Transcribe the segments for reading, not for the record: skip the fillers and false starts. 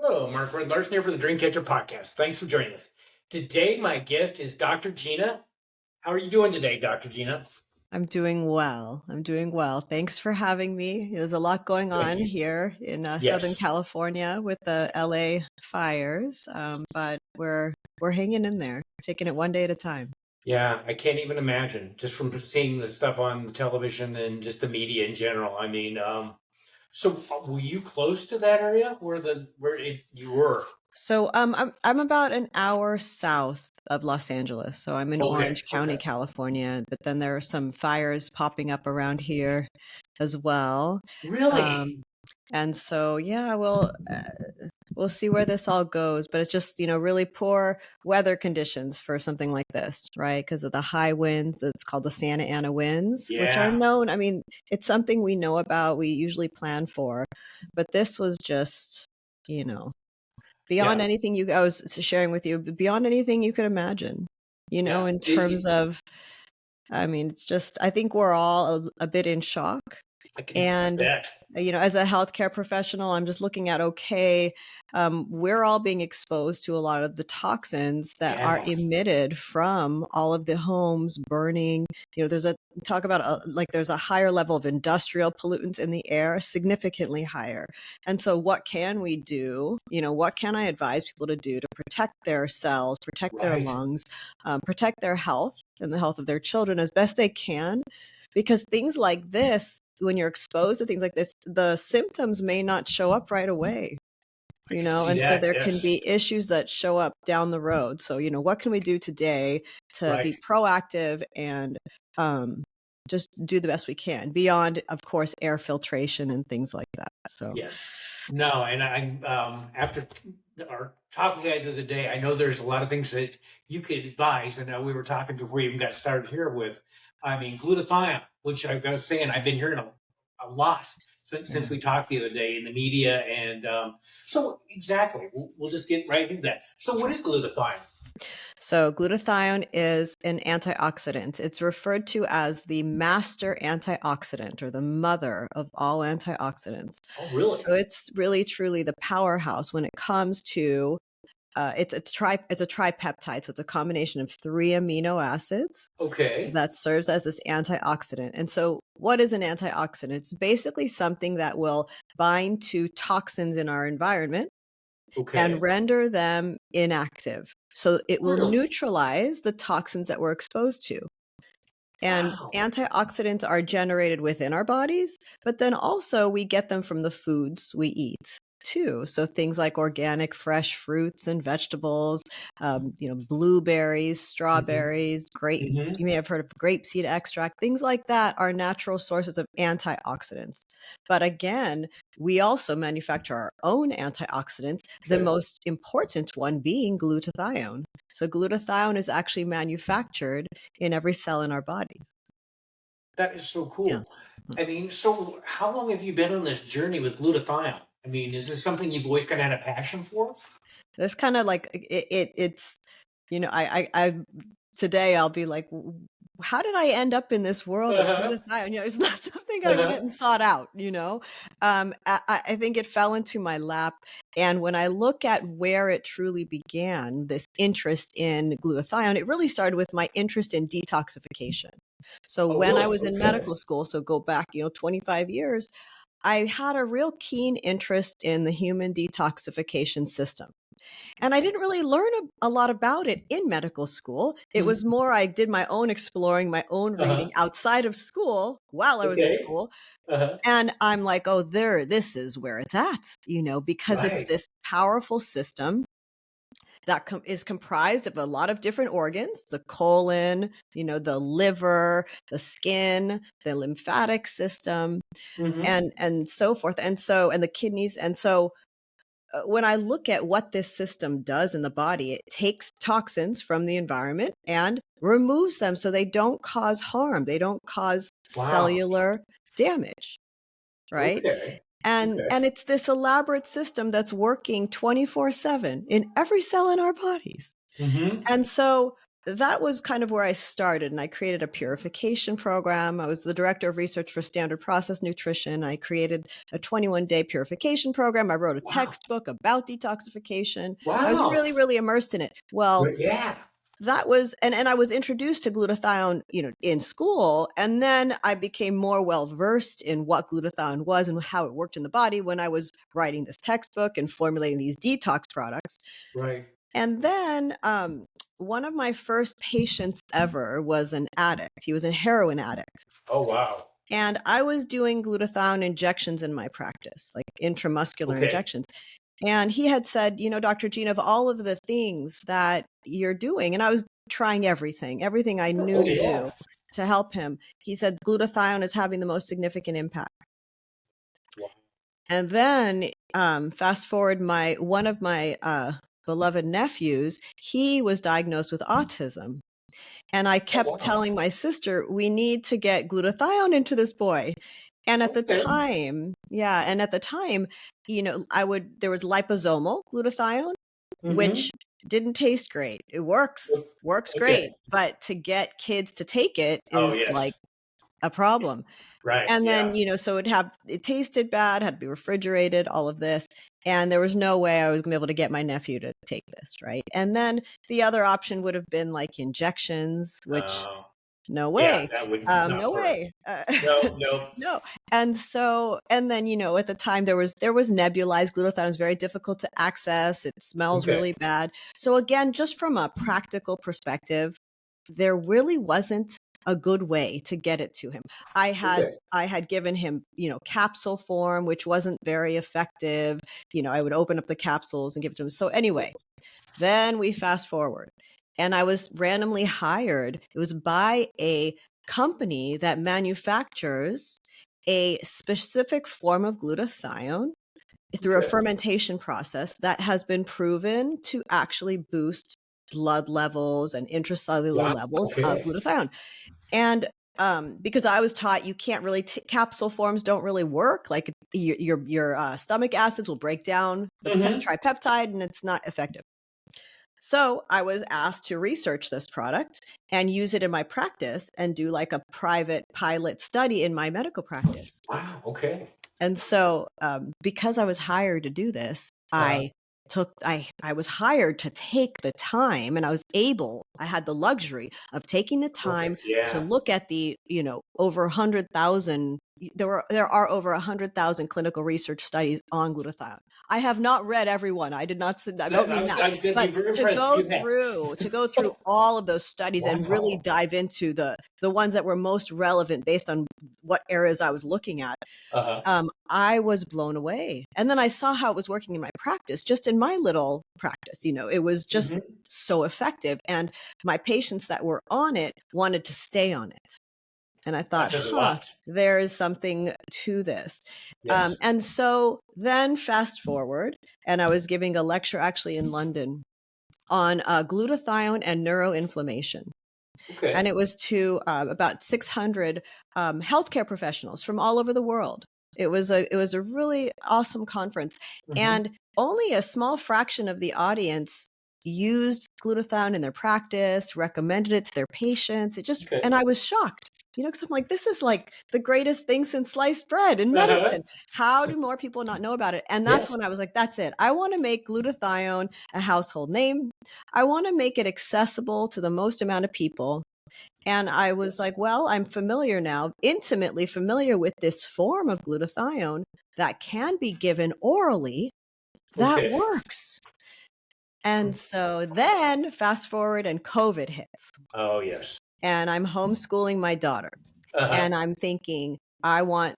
Hello, Mark Red Larson here for the Dreamcatcher podcast. Thanks for joining us. Today, my guest is Dr. Gina. How are you doing today, Dr. Gina? I'm doing well. Thanks for having me. There's a lot going on here in Southern Yes. California with the LA fires, but we're hanging in there, taking it one day at a time. Yeah, I can't even imagine just from seeing the stuff on the television and just the media in general. I mean, so were you close to that area you were? So I'm about an hour south of Los Angeles. So I'm in Orange County, Okay. California, but then there are some fires popping up around here as well. Really? And so, yeah, we'll see where this all goes, but it's just, really poor weather conditions for something like this, right? Because of the high winds, that's called the Santa Ana winds, which are Yeah. known. I mean, it's something we know about, we usually plan for, but this was just, beyond Yeah. anything I was sharing with you, beyond anything you could imagine, Yeah. in terms of, I mean, it's just, I think we're all a bit in shock. I can And, bet. as a healthcare professional, I'm just looking at, we're all being exposed to a lot of the toxins that are Yeah. emitted from all of the homes burning. There's there's a higher level of industrial pollutants in the air, significantly higher. And so what can we do? What can I advise people to do to protect their cells, protect their Right. lungs, protect their health and the health of their children as best they can? Because things like this, when you're exposed to things like this, the symptoms may not show up right away, I can see and so that. there can Yes. be issues that show up down the road. So, what can we do today to be Right. proactive and just do the best we can beyond, of course, air filtration and things like that. So, Yes. No, and after our talk we had the other day, I know there's a lot of things that you could advise. I know we were talking before we even got started here with, I mean, glutathione, which I was saying I've been hearing a lot since we talked the other day in the media. And so exactly, we'll just get right into that. So what is glutathione? So glutathione is an antioxidant. It's referred to as the master antioxidant or the mother of all antioxidants. Oh, really? So it's really truly the powerhouse when it comes to it's a tripeptide. So it's a combination of 3 amino acids Okay. that serves as this antioxidant. And so what is an antioxidant? It's basically something that will bind to toxins in our environment Okay. and render them inactive. So it will Really? neutralize the toxins that we're exposed to. And Wow. antioxidants are generated within our bodies, but then also we get them from the foods we eat too. So things like organic, fresh fruits and vegetables, blueberries, Hmm. strawberries, Hmm. you may have heard of grapeseed extract, things like that are natural sources of antioxidants. But again, we also manufacture our own antioxidants, the Okay. most important one being glutathione. So glutathione is actually manufactured in every cell in our bodies. That is so Yeah. cool. I mean, so how long have you been on this journey with glutathione? I mean, is this something you've always kind of had a passion for? That's kind of like it's, I today I'll be like, how did I end up in this world of Uh-huh. glutathione? It's not something I went Uh-huh. and sought out. I think it fell into my lap. And when I look at where it truly began, this interest in glutathione, it really started with my interest in detoxification. So Oh, when I really? was in Okay. medical school, so go back, 25 years, I had a real keen interest in the human detoxification system. And I didn't really learn a lot about it in medical school. It was Mhm. more I did my own exploring, my own Uh-huh. reading outside of school while I was in Okay. school. Uh-huh. And I'm like, oh, this is where it's at, because it's Right. this powerful system that is comprised of a lot of different organs, the colon, the liver, the skin, the lymphatic system, Hmm. and so forth. And the kidneys. And so when I look at what this system does in the body, it takes toxins from the environment and removes them so they don't cause harm. They don't cause Wow. cellular damage, right? Okay. And Okay. it's this elaborate system that's working 24/7 in every cell in our bodies. Hmm. And so that was kind of where I started, and I created a purification program. I was the director of research for standard process nutrition. I created a 21-day purification program. I wrote a Wow. textbook about detoxification. I was Wow. really, really immersed in it. Well, Yeah. that was, and I was introduced to glutathione, in school. And then I became more well-versed in what glutathione was and how it worked in the body when I was writing this textbook and formulating these detox products. Right. And then one of my first patients ever was an addict. He was a heroin addict. Oh, wow. And I was doing glutathione injections in my practice, like intramuscular Okay. injections. And he had said, Dr. Gina, of all of the things that you're doing, and I was trying everything I knew Oh, to yeah. do to help him. He said, glutathione is having the most significant impact. Wow. And then fast forward, one of my beloved nephews, he was diagnosed with autism. And I kept Oh, wow. telling my sister, we need to get glutathione into this boy. And at the Okay. time, there was liposomal glutathione, which didn't taste great. It works Okay. great. But to get kids to take it Oh, is like yes. a problem. Right. And Yeah. then, so it tasted bad, had to be refrigerated, all of this. And there was no way I was gonna be able to get my nephew to take this, right? And then the other option would have been like injections, which no Yeah, way. that would not No work. way. No. No. And then, at the time there was nebulized glutathione. It was very difficult to access. It smells Okay. really bad. So again, just from a practical perspective, there really wasn't a good way to get it to him. I had given him, capsule form, which wasn't very effective. I would open up the capsules and give it to him. So anyway, then we fast forward, and I was randomly hired. It was by a company that manufactures a specific form of glutathione through a fermentation process that has been proven to actually boost blood levels and intracellular Wow. levels of Okay. glutathione. And because I was taught you can't really capsule forms don't really work. Like your stomach acids will break down the tripeptide, and it's not effective. So I was asked to research this product and use it in my practice and do like a private pilot study in my medical practice. Wow. Okay. And so, because I was hired to do this, I was hired to take the time, and I had the luxury of taking the time Perfect. to Yeah. look at the, over 100,000, there are over 100,000 clinical research studies on glutathione. I have not read every one. I don't mean that, I was going to be but very impressed if you had. to go through all of those studies and really Wow. dive into the ones that were most relevant based on what areas I was looking at. I was blown away. And then I saw how it was working in my practice, just in my little practice. It was just so effective. And my patients that were on it wanted to stay on it. And I That thought, says a lot. there is something to this. Yes. And so then fast forward, and I was giving a lecture actually in London on glutathione and neuroinflammation. Okay. And it was to about 600 healthcare professionals from all over the world. It was a really awesome conference, and only a small fraction of the audience used glutathione in their practice, recommended it to their patients. And I was shocked, because I'm like, this is like the greatest thing since sliced bread in medicine. How do more people not know about it? And that's when I was like, that's it. I want to make glutathione a household name. I want to make it accessible to the most amount of people. And I was like, well, I'm familiar now, intimately familiar with this form of glutathione that can be given orally that works. And so then fast forward and COVID hits. Oh, yes. And I'm homeschooling my daughter. And I'm thinking, I want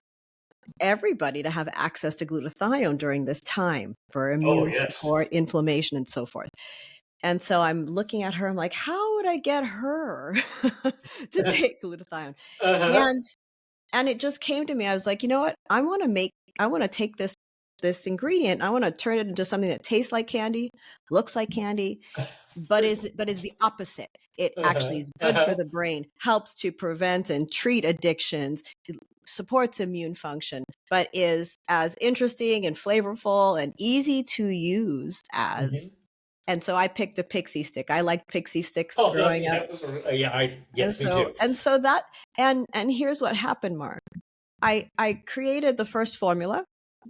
everybody to have access to glutathione during this time for immune support, inflammation, and so forth. And so I'm looking at her, I'm like, how would I get her to take glutathione? And it just came to me. I was like, you know what? I want to take this ingredient. I want to turn it into something that tastes like candy, looks like candy, but is the opposite. It actually is good for the brain, helps to prevent and treat addictions, supports immune function, but is as interesting and flavorful and easy to use as And so I picked a pixie stick. I liked pixie sticks Oh, growing up. And yes, me too. so that, and here's what happened, Mark. I created the first formula.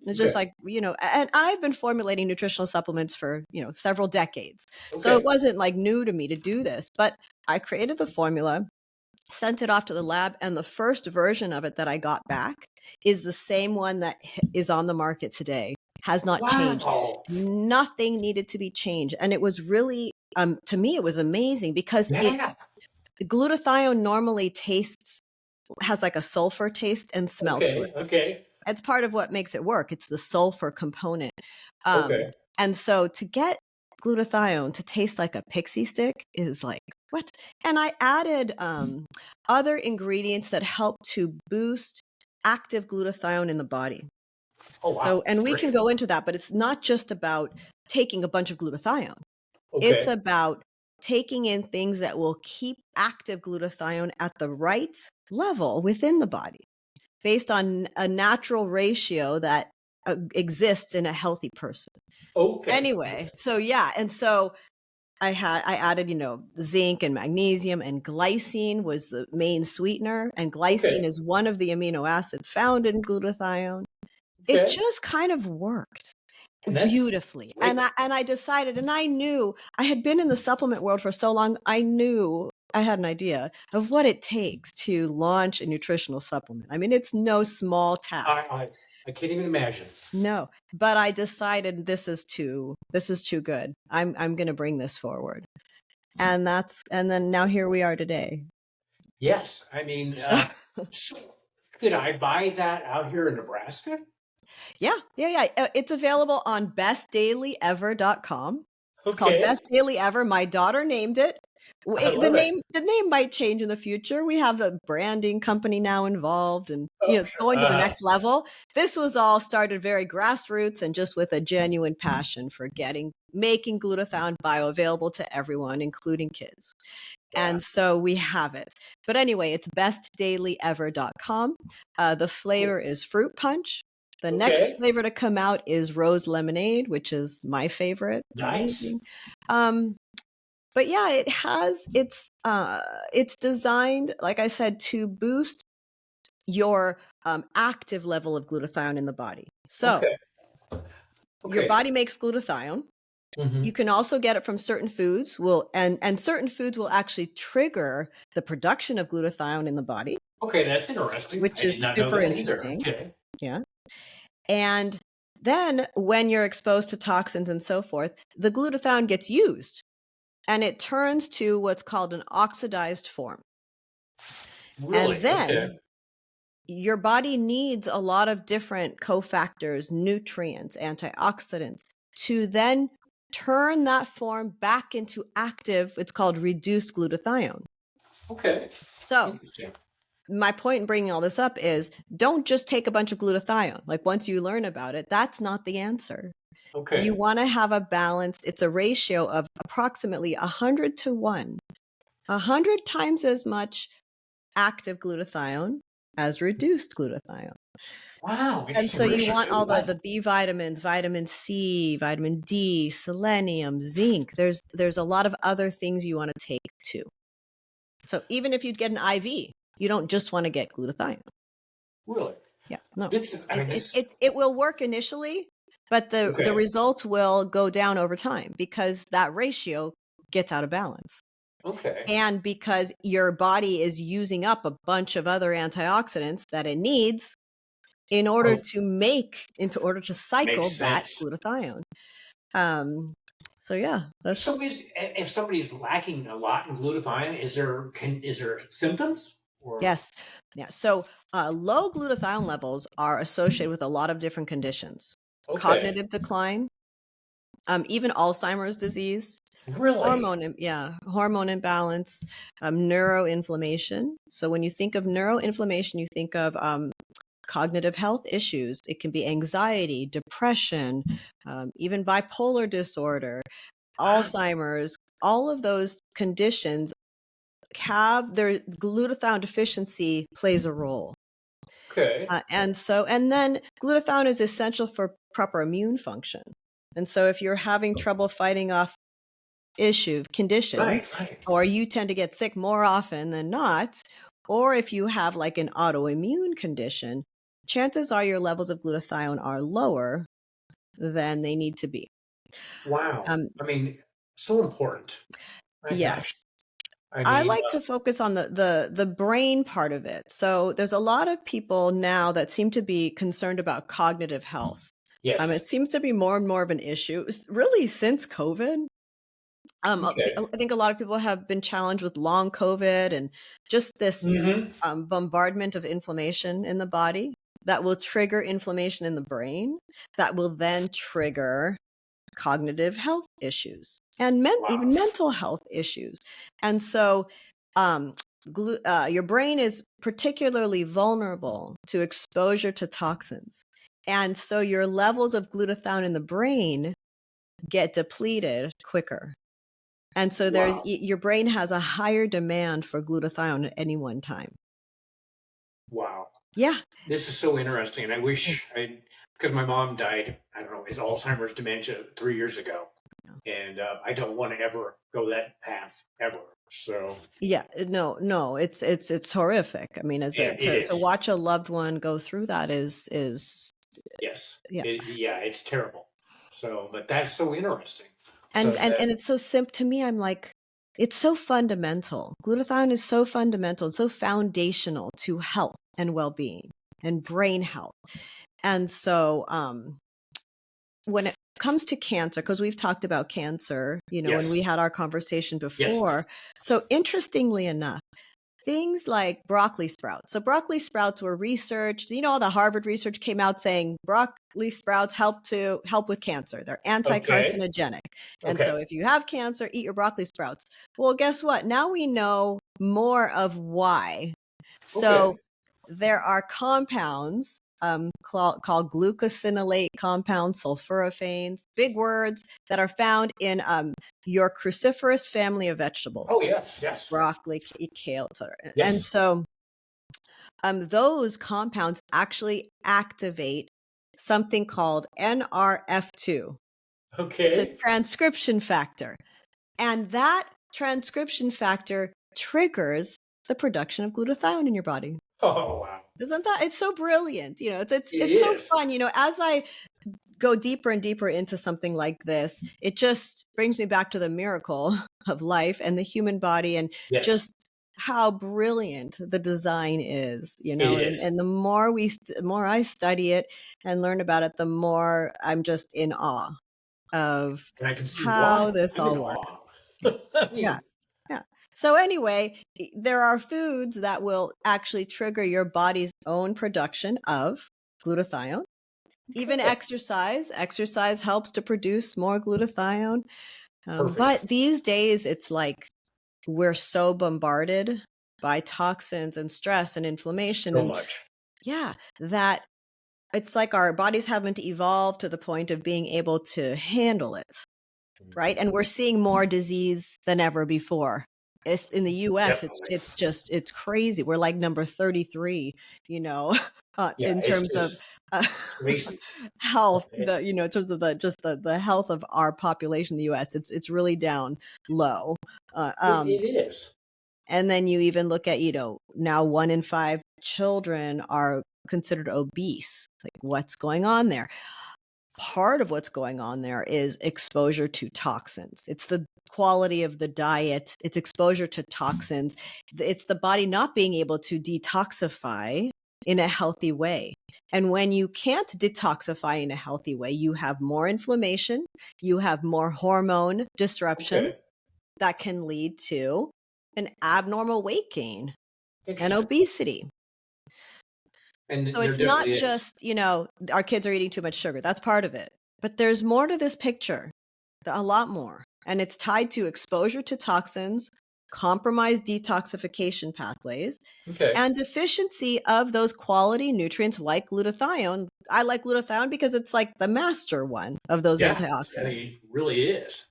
It's just Okay. like, and I've been formulating nutritional supplements for, several decades. So it Okay. wasn't like new to me to do this, but I created the formula, sent it off to the lab, and the first version of it that I got back is the same one that is on the market today. Has not changed. Wow. Nothing needed to be changed. And it was really, to me, it was amazing because Yeah. glutathione normally has like a sulfur taste and smell to it. Okay. It's part of what makes it work. It's the sulfur component. Okay. And so to get glutathione to taste like a pixie stick is like, what? And I added other ingredients that help to boost active glutathione in the body. Oh, wow. So, and we Great. can go into that, but it's not just about taking a bunch of glutathione. It's Okay. about taking in things that will keep active glutathione at the right level within the body based on a natural ratio that exists in a healthy person. Okay. Anyway, so yeah. And so I added, zinc and magnesium, and glycine was the main sweetener. And glycine is one of the amino acids found in glutathione. It just kind of worked beautifully. And I decided, and I knew I had been in the supplement world for so long. I knew I had an idea of what it takes to launch a nutritional supplement. I mean, it's no small task. I can't even imagine. No, but I decided this is too good. I'm going to bring this forward. And then now here we are today. Yes. I mean, so could I buy that out here in Nebraska? Yeah. It's available on bestdailyever.com. It's called Okay. Best Daily Ever. My daughter named it. I love it. The name might change in the future. We have the branding company now involved, and Oh, going to the sure. next level. This was all started very grassroots and just with a genuine passion for making glutathione bioavailable to everyone, including kids. And so we have it. But anyway, it's bestdailyever.com. The flavor is fruit punch. The next flavor to come out is rose lemonade, which is my favorite. It's amazing. But yeah, it's designed, like I said, to boost your active level of glutathione in the body. So your body makes glutathione. Mm-hmm. You can also get it from certain foods. And certain foods will actually trigger the production of glutathione in the body. Okay, that's interesting. Which is super interesting. Okay. Yeah. And then when you're exposed to toxins and so forth, the glutathione gets used and it turns to what's called an oxidized form. Really? And then your body needs a lot of different cofactors, nutrients, antioxidants to then turn that form back into active, it's called reduced glutathione. Okay. So my point in bringing all this up is don't just take a bunch of glutathione. Like once you learn about it, that's not the answer. Okay. You want to have a balance. It's a ratio of approximately 100 to 1. 100 times as much active glutathione as reduced glutathione. Wow. And so you want all the B vitamins, vitamin C, vitamin D, selenium, zinc. There's a lot of other things you want to take too. So even if you'd get an IV, you don't just want to get glutathione. Really? Yeah. No. It will work initially, but the results will go down over time because that ratio gets out of balance. Okay. And because your body is using up a bunch of other antioxidants that it needs in order to cycle that glutathione. So yeah. So if somebody's lacking a lot in glutathione, is there symptoms? Yes. Yeah. So low glutathione levels are associated with a lot of different conditions. Cognitive decline, even Alzheimer's disease. Really? Hormone imbalance, neuroinflammation. So when you think of neuroinflammation, you think of cognitive health issues. It can be anxiety, depression, even bipolar disorder, Alzheimer's. All of those conditions have their glutathione deficiency plays a role. Okay. And then glutathione is essential for proper immune function. And so if you're having trouble fighting off conditions, Right. or you tend to get sick more often than not, or if you have like an autoimmune condition, chances are your levels of glutathione are lower than they need to be. Wow. Um, I mean, so important. My gosh. yes. I I mean, like to focus on the brain part of it. So there's a lot of people now that seem to be concerned about cognitive health. yes. It seems to be more and more of an issue, really since COVID. Okay. I think a lot of people have been challenged with long COVID and just this Hmm. bombardment of inflammation in the body that will trigger inflammation in the brain, that will then trigger cognitive health issues and Wow. even mental health issues. And so um, your brain is particularly vulnerable to exposure to toxins. And so your levels of glutathione in the brain get depleted quicker. And so Wow. your brain has a higher demand for glutathione at any one time. Wow. Yeah. This is so interesting. And I Mm. wish because my mom died, I don't know, it's Alzheimer's dementia 3 years ago. And I don't want to ever go that path ever. So Yeah, no, it's horrific. I mean, it to is. watch a loved one go through that is Yes. yeah. Yeah, it's terrible. So, but that's so interesting. And So that, it's so simple to me. I'm like, it's so fundamental. Glutathione is so fundamental and so foundational to health and well-being and brain health. And so when it comes to cancer, because we've talked about cancer, when we yes. had our conversation Yes. before. So interestingly enough, things like broccoli sprouts. So broccoli sprouts were researched. All the Harvard research came out saying broccoli sprouts help with cancer. They're Okay. anti-carcinogenic. And Okay. so if you have cancer, eat your broccoli sprouts. Well, guess what? Now we know more of why. Okay. So there are compounds called glucosinolate compounds, sulforaphanes, big words that are found in your cruciferous family of Oh, vegetables, yes. Yes. broccoli, kale, etc. And Yes. so those compounds actually activate something called NRF2. It's a Okay. transcription factor. And that transcription factor triggers the production of glutathione in your body. Oh, wow. Isn't that it's so brilliant? It It's so is. fun. As I go deeper and deeper into something like this, it just brings me back to the miracle of life and the human body and Yes. just how brilliant the design is, It is. and the more more I study it and learn about it, the more I'm just in awe of And I can see how why. this I'm in all works. awe. I Yeah. mean, Yeah. So anyway, there are foods that will actually trigger your body's own production of glutathione. Even okay. exercise helps to produce more glutathione. Perfect. But these days, it's like we're so bombarded by toxins and stress and inflammation. So And much. yeah, that it's like our bodies haven't evolved to the point of being able to handle it. Right. And we're seeing more disease than ever before. In the US, Definitely. it's crazy. We're like number 33, Yeah, in it's terms of just uh, crazy. health, It, in terms of the health of our population in the US, it's really down low. Uh, um, it is. and then you even look at, now 1 in 5 children are considered obese. Like, what's going on there? Part of what's going on there is exposure to toxins. It's the quality of the diet, it's exposure to toxins, it's the body not being able to detoxify in a healthy way. And when you can't detoxify in a healthy way, you have more inflammation, you have more hormone disruption Okay. that can lead to an abnormal weight gain and Interesting. obesity. And So there it's not definitely is. just, our kids are eating too much sugar. That's part of it. But there's more to this picture, a lot more. And it's tied to exposure to toxins, compromised detoxification pathways, Okay. and deficiency of those quality nutrients like glutathione. I like glutathione because it's like the master one of those Yeah. antioxidants. It really is.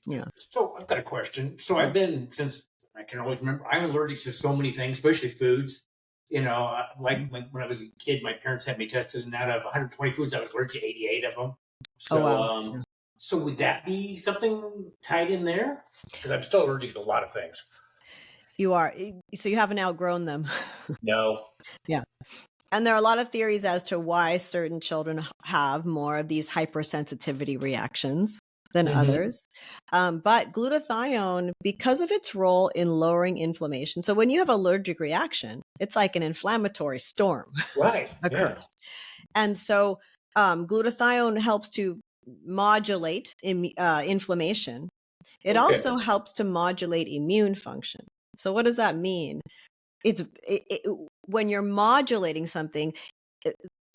Yeah. So I've got a question. So Yeah. I've been since I can always remember. I'm allergic to so many things, especially foods. Like when I was a kid, my parents had me tested, and out of 120 foods, I was allergic to 88 of them. Oh, So wow. Yeah. So would that be something tied in there? Because I'm still allergic to a lot of things. You are, so you haven't outgrown them. No. Yeah. And there are a lot of theories as to why certain children have more of these hypersensitivity reactions than others. But glutathione, because of its role in lowering inflammation, so when you have allergic reaction, it's like an inflammatory storm Right. Yeah. occurs. And so glutathione helps to modulate inflammation. It Okay. also helps to modulate immune function. So what does that mean? When you're modulating something,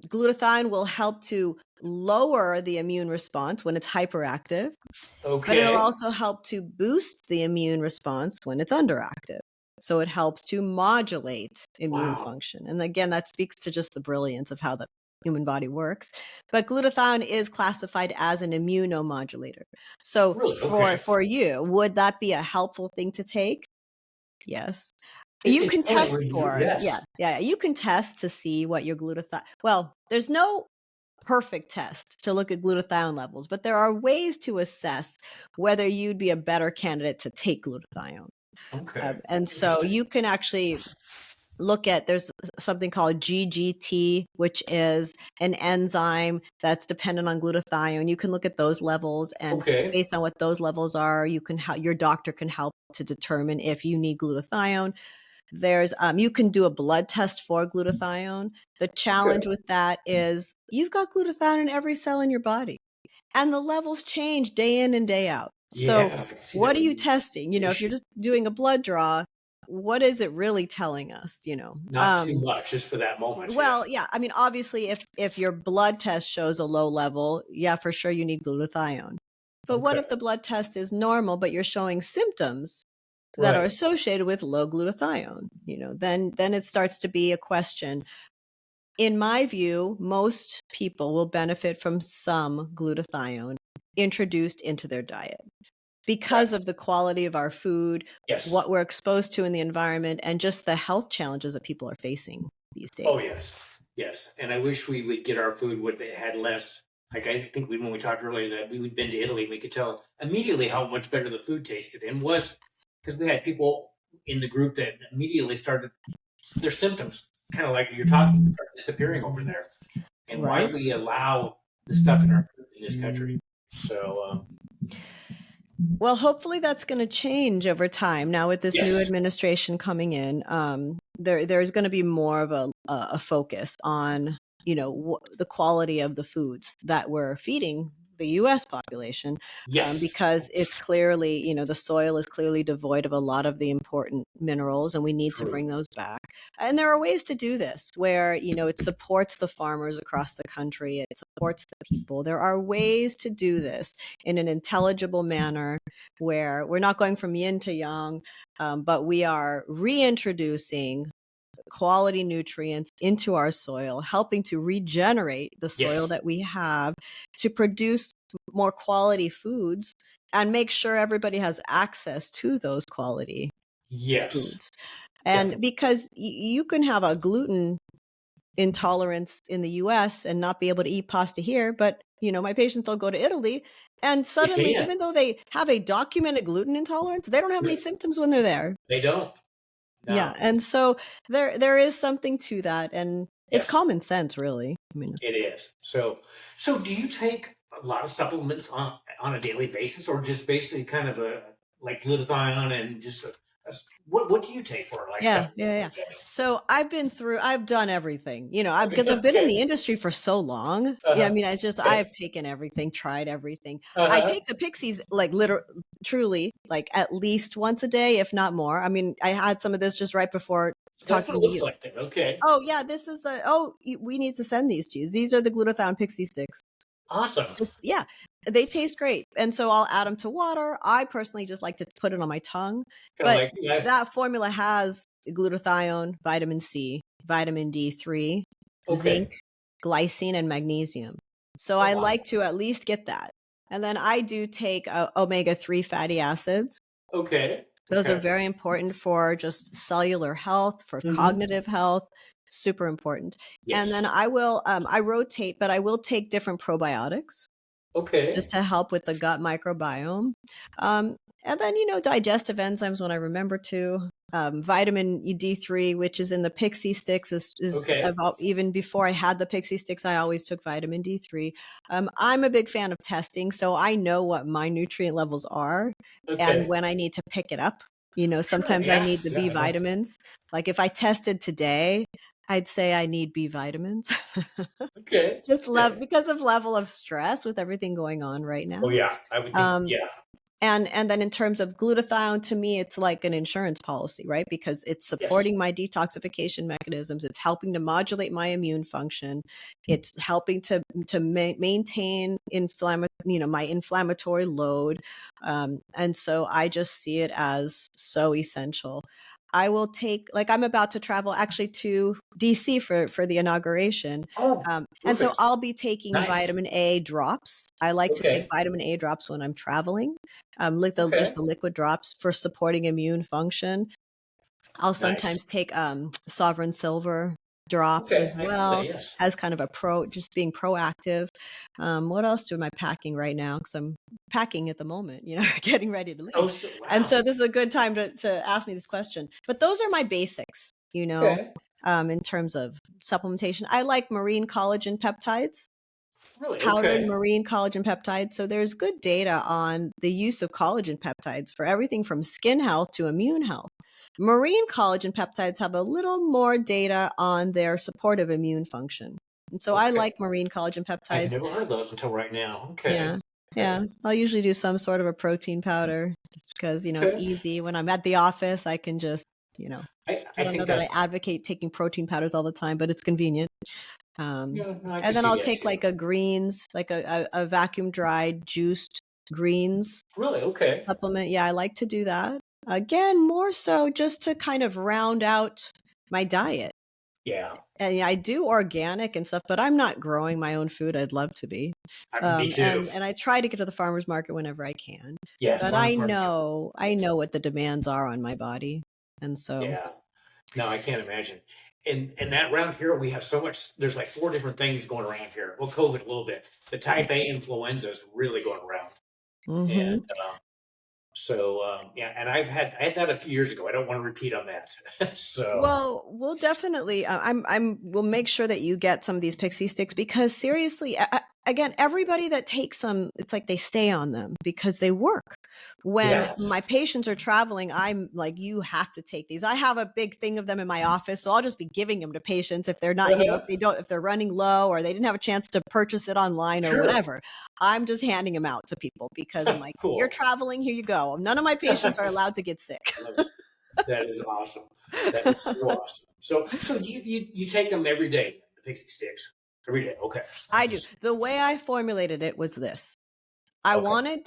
glutathione will help to lower the immune response when it's hyperactive, but it'll Okay. also help to boost the immune response when it's underactive. So it helps to modulate immune Wow. function. And again, that speaks to just the brilliance of how the human body works. But glutathione is classified as an immunomodulator. So Really? Okay. for you, would that be a helpful thing to take? Yes. You can It's funny test when you, for, yes. you can test to see what your glutathione, well, there's no perfect test to look at glutathione levels, but there are ways to assess whether you'd be a better candidate to take glutathione. Okay. And so Interesting. you can actually look at, there's something called GGT, which is an enzyme that's dependent on glutathione. You can look at those levels, and Okay. based on what those levels are, you can your doctor can help to determine if you need glutathione. There's you can do a blood test for glutathione. The Okay. challenge with that is you've got glutathione in every cell in your body, and the levels change day in and day out. So Yeah. I can see that what are would you be testing? an If you're issue. just doing a blood draw, what is it really telling us? Not too much, just for that moment. Yeah. Well, yeah, I mean, obviously, if your blood test shows a low level, yeah, for sure you need glutathione. But what Okay. if the blood test is normal, but you're showing symptoms that are Right. associated with low glutathione? Then it starts to be a question. In my view, most people will benefit from some glutathione introduced into their diet Right. because of the quality of our food, Yes. what we're exposed to in the environment, and just the health challenges that people are facing these Oh, days. yes. Yes. And I wish we would get our food what they had less. Like I think when we talked earlier that we had been to Italy, we could tell immediately how much better the food tasted and was because we had people in the group that immediately started their symptoms, kind of like you're talking, start disappearing over there. And why Right. we allow the stuff in our food in this country. So Well, hopefully that's going to change over time. Now, with this new yes, administration coming in, there's going to be more of a focus on the quality of the foods that we're feeding the U.S. population, yes, because it's clearly the soil is clearly devoid of a lot of the important minerals, and we need to true. bring those back. And there are ways to do this where it supports the farmers across the country, it supports the people. There are ways to do this in an intelligible manner where we're not going from yin to yang, but we are reintroducing quality nutrients into our soil, helping to regenerate the soil Yes, that we have to produce more quality foods and make sure everybody has access to those quality yes, foods. And definitely. because you can have a gluten intolerance in the US and not be able to eat pasta here, but my patients, they'll go to Italy and They suddenly, can. even though they have a documented gluten intolerance, they don't have any Right. symptoms when they're there. They don't. Yeah. No. And so there is something to that, and it's Yes, common sense, really. I mean, it is. So do you take a lot of supplements on a daily basis, or just basically kind of a like glutathione and just what do you take for like yeah, supplements yeah, for yeah. the day? So I've done everything, because I've been in Okay. the industry for so long. Yeah, I Uh-huh. mean, Okay. I've taken everything, tried everything. I Uh-huh. take the Pixies like truly, like at least once a day, if not more. I mean, I had some of this just right before That's what talking it to looks you. like then. Okay. Oh yeah, this is we need to send these to you. These are the glutathione Pixie sticks. Awesome. Just yeah, they taste great, and so I'll add them to water. I personally just like to put it on my tongue, Kind of but like yeah. that formula has glutathione, vitamin C, vitamin D3, Okay. zinc, glycine, and magnesium. So Oh I wow. like to at least get that. And then I do take omega-3 fatty acids. Okay. Those are Okay. very important for just cellular health, for Hmm. cognitive health, super important. And then Yes. I rotate, but I will take different probiotics. Okay. just to help with the gut microbiome. And then, digestive enzymes when I remember to. Vitamin D3, which is in the pixie sticks, Okay. even before I had the pixie sticks, I always took vitamin D3. I'm a big fan of testing, so I know what my nutrient levels are and Okay. when I need to pick it up. Sure. Sometimes I Yeah. need the Yeah. B I know. vitamins. Like if I tested today, I'd say I need B vitamins. Okay. Just Okay. because of level of stress with everything going on right Oh, now. yeah. I would think. Um, Yeah. and then in terms of glutathione, to me, it's like an insurance policy, right? Because it's Yes. supporting my detoxification mechanisms. It's helping to modulate my immune function. It's helping to maintain my inflammatory load. And so I just see it as so essential. I will take, like, I'm about to travel actually to DC for the inauguration. Oh, And so perfect. I'll be taking Nice. vitamin A drops. I like to take Okay. vitamin A drops when I'm traveling, just Okay. the liquid drops for supporting immune function. I'll Nice. sometimes take Sovereign Silver drops Okay. as I know that. well Yes. as kind of just being proactive. What else am I packing right now? Because I'm packing at the moment, getting ready to leave. Oh, so, And wow. so this is a good time to ask me this question. But those are my basics, Okay. in terms of supplementation. I like marine collagen peptides, Really? powdered Okay. marine collagen peptides. So there's good data on the use of collagen peptides for everything from skin health to immune health. Marine collagen peptides have a little more data on their supportive immune function. And so I Okay. like marine collagen I've peptides. never heard of those until right now. Yeah. Okay. Yeah. Okay. I'll usually do some sort of a protein powder just because, it's Okay. easy. When I'm at the office, I can just, I I don't know think that I that's, advocate taking protein powders all the time, but it's convenient. Um, yeah, no, I can and then see I'll that take too. like a greens, like a vacuum dried juiced greens Really? Okay. supplement. Yeah, I like to do that. Again, more so just to kind of round out my diet. Yeah. And I do organic and stuff, but I'm not growing my own food. I'd love to be. Me too. And I try to get to the farmer's market whenever I can. Yes. But Farmers I market. know, I Yes. know what the demands are on my body. And so, Yeah. No, I can't imagine. And that round here, we have so much. There's like four different things going around here. Well, COVID a little bit. The yeah. Type A influenza is really going around, and Hmm. so yeah. And I had that a few years ago. I don't want to repeat on that. So Well, we'll definitely. We'll make sure that you get some of these pixie sticks because seriously, again, everybody that takes them, it's like they stay on them because they work. When yes, my patients are traveling, I'm like, you have to take these. I have a big thing of them in my office, so I'll just be giving them to patients if they're not, if they're running low or they didn't have a chance to purchase it online or sure, whatever. I'm just handing them out to people because I'm like, you're cool. traveling, here you go. None of my patients are allowed to get sick. I love it. That is awesome. That is so awesome. So you take them every day, the Pixie sticks every day. Okay, I do. nice. The way I formulated it was this. Okay,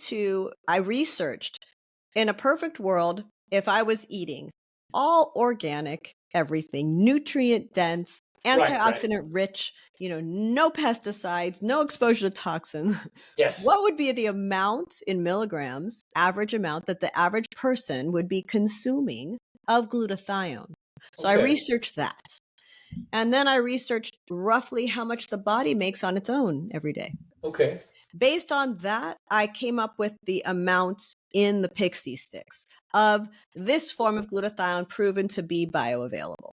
I researched in a perfect world, if I was eating all organic, everything nutrient dense, right, right. antioxidant rich, no pesticides, no exposure to toxins, Yes. what would be the amount in milligrams, average amount that the average person would be consuming of glutathione? So I Okay. researched that. And then I researched roughly how much the body makes on its own every day. Okay. Based on that, I came up with the amount in the pixie sticks of this form of glutathione proven to be bioavailable.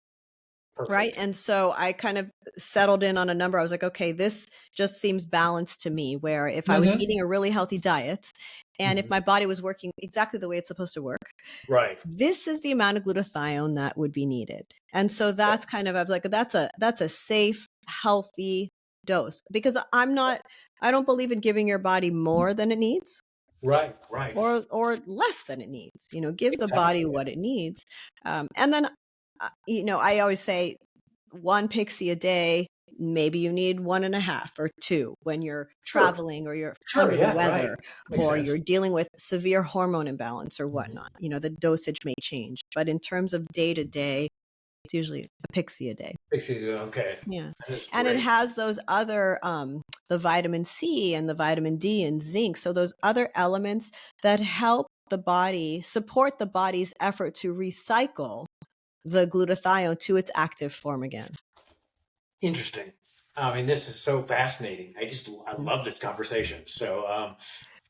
Right. Perfect. And so I kind of settled in on a number. I was like, okay, this just seems balanced to me, where if I was Hmm. eating a really healthy diet and if Hmm. my body was working exactly the way it's supposed to work, Right. this is the amount of glutathione that would be needed. And so that's kind of, I was like, that's a safe, healthy dose because I don't believe in giving your body more than it needs Right. Right. or less than it needs. Give the body Exactly. what it needs. And then, I always say one pixie a day. Maybe you need one and a half or two when you're Sure. traveling or you're Sure. under the Yeah. Right. weather Makes or sense. you're dealing with severe hormone imbalance or Hmm. whatnot. The dosage may change. But in terms of day to day, it's usually a pixie a day. Okay. Yeah. That is And it great. has those other, the vitamin C and the vitamin D and zinc. So those other elements that help the body, support the body's effort to recycle the glutathione to its active form again. Interesting. I mean, this is so fascinating. I Mm. love this conversation. So,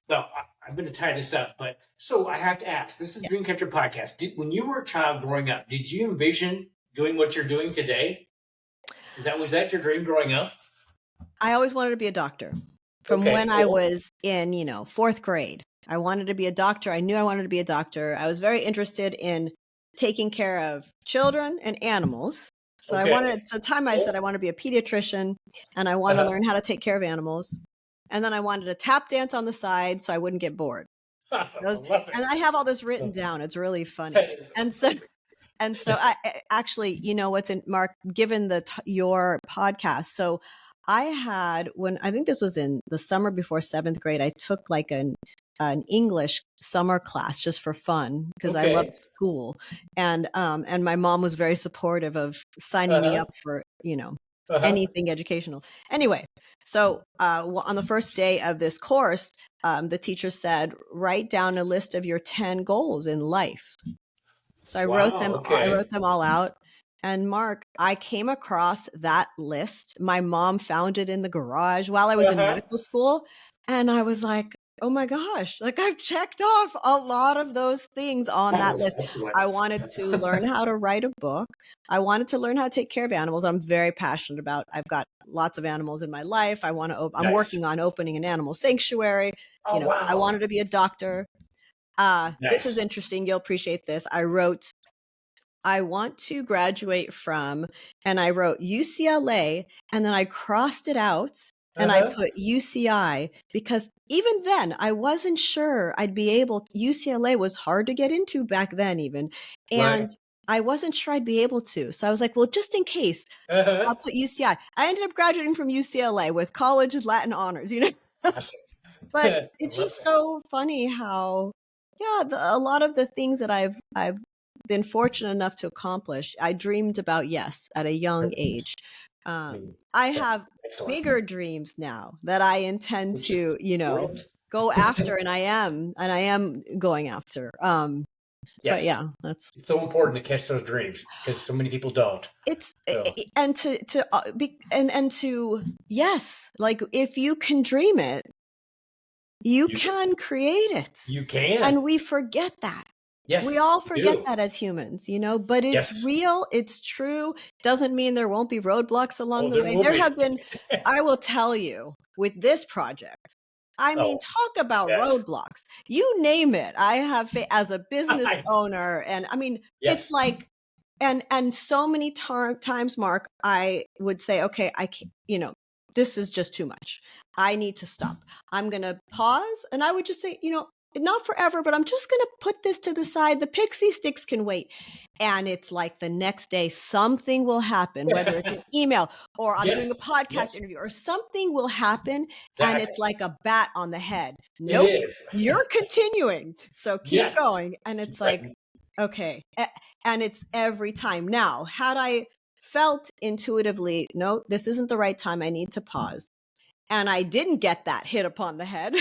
well, I'm going to tie this up, but so I have to ask, this is Yeah. Dreamcatcher podcast. When you were a child growing up, did you envision doing what you're doing today? Was that your dream growing up? I always wanted to be a doctor. From Okay, when I cool. was in, fourth grade, I wanted to be a doctor. I knew I wanted to be a doctor. I was very interested in taking care of children and animals. So I Okay, wanted, at the time I said cool. I want to be a pediatrician and I want to Uh-huh. learn how to take care of animals. And then I wanted to tap dance on the side so I wouldn't get bored. Awesome. I Those, love and I have all this it. written down. It's really funny. That is And so perfect. and so actually, what's in Mark, given your podcast. So I had, when I think this was in the summer before seventh grade, I took like an English summer class just for fun because I Okay. loved school. And my mom was very supportive of signing me Uh-huh. up for, Uh-huh. anything educational. Anyway, so on the first day of this course, the teacher said, write down a list of your 10 goals in life. So I wrote Wow. them Okay. all out. And Mark, I came across that list. My mom found it in the garage while I was in Uh-huh. medical school. And I was like, oh my gosh, like I've checked off a lot of those things on That that is list. excellent. I wanted to learn how to write a book. I wanted to learn how to take care of animals. I'm very passionate about. I've got lots of animals in my life. I'm Nice. working on opening an animal sanctuary. Oh, I wow. wanted to be a doctor. This is Nice. interesting. You'll appreciate this. I wrote, I want to graduate from, and I wrote UCLA, and then I crossed it out and I Uh-huh. put UCI because even then I wasn't sure I'd be able UCLA was hard to get into back then, even. Right. And I wasn't sure I'd be able to. So I was like, well, just in case, Uh-huh. I'll put UCI. I ended up graduating from UCLA with college and Latin honors, Awesome. But I it's love just that. so funny how, yeah, a lot of the things that I've been fortunate enough to accomplish, I dreamed about, yes, at a young age. I mean, I that's have excellent. bigger dreams now that I intend Which is to, great. go after, and I am going after. But Yes. yeah, that's It's so important to catch those dreams because so many people don't. it's So and to be and to yes, like if you can dream it, you you can. can create it. You can. And we forget that. We Yes, all you forget do. that as humans, but it's Yes. real, it's true. Doesn't mean there won't be roadblocks along Oh, the there way. will There be. have been, I will tell you, with this project, I mean, Oh, talk about yes. roadblocks. You name it. I have, as a business owner, and I mean, it's Yes. like, and so many times, Mark, I would say, okay, I can't, this is just too much. I need to stop. I'm going to pause. And I would just say, not forever, but I'm just going to put this to the side. The pixie sticks can wait. And it's like the next day, something will happen, whether it's an email or I'm doing Yes. a podcast Yes. interview or something will happen. And Exactly. it's like a bat on the head. It Nope, is. you're continuing. So keep Yes. going. And it's Keep right. like, okay. And it's every time. Now, had I felt intuitively, no, this isn't the right time, I need to pause, and I didn't get that hit upon the head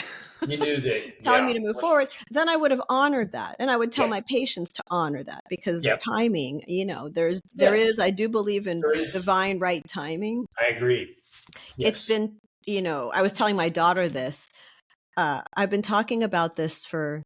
You knew that. telling Yeah. me to move forward, then I would have honored that. And I would tell Yeah. my patients to honor that because Yeah. timing, Yes. I do believe in There is. divine right timing. I agree. It's Yes. been, I was telling my daughter this. I've been talking about this for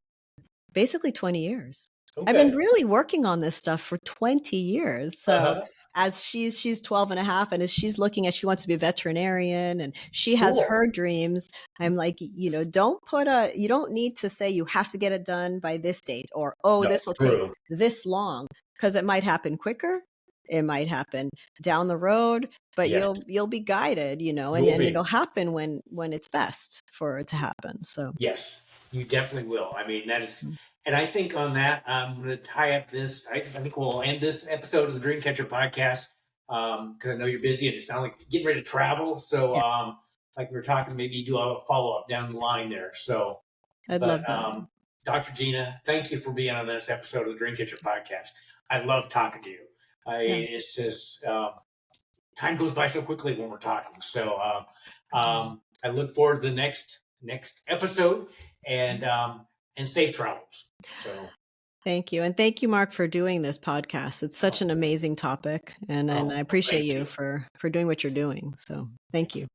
basically 20 years. I've been Okay. really working on this stuff for 20 years. So Uh-huh. as she's 12 and a half, and as she's looking at, she wants to be a veterinarian and she has Cool. her dreams. I'm like, you don't need to say you have to get it done by this date or, oh, No, this will take true. this long, because it might happen quicker. It might happen down the road, but Yes. you'll be guided, and Will be. it'll happen when it's best for it to happen. So Yes, you definitely will. I mean, that is, mm, and I think on that, I'm going to tie up this. I think we'll end this episode of the Dreamcatcher podcast because I know you're busy and it sounds like getting ready to travel. So, yeah, like we were talking, maybe you do a follow up down the line there. So, I'd love but that. Dr. Gina, thank you for being on this episode of the Dreamcatcher podcast. I love talking to you. Yeah. It's just time goes by so quickly when we're talking. So, I look forward to the next episode and safe travels. So Thank you. And thank you, Mark, for doing this podcast. It's such an amazing topic. And I appreciate thank you you. for doing what you're doing. So thank you.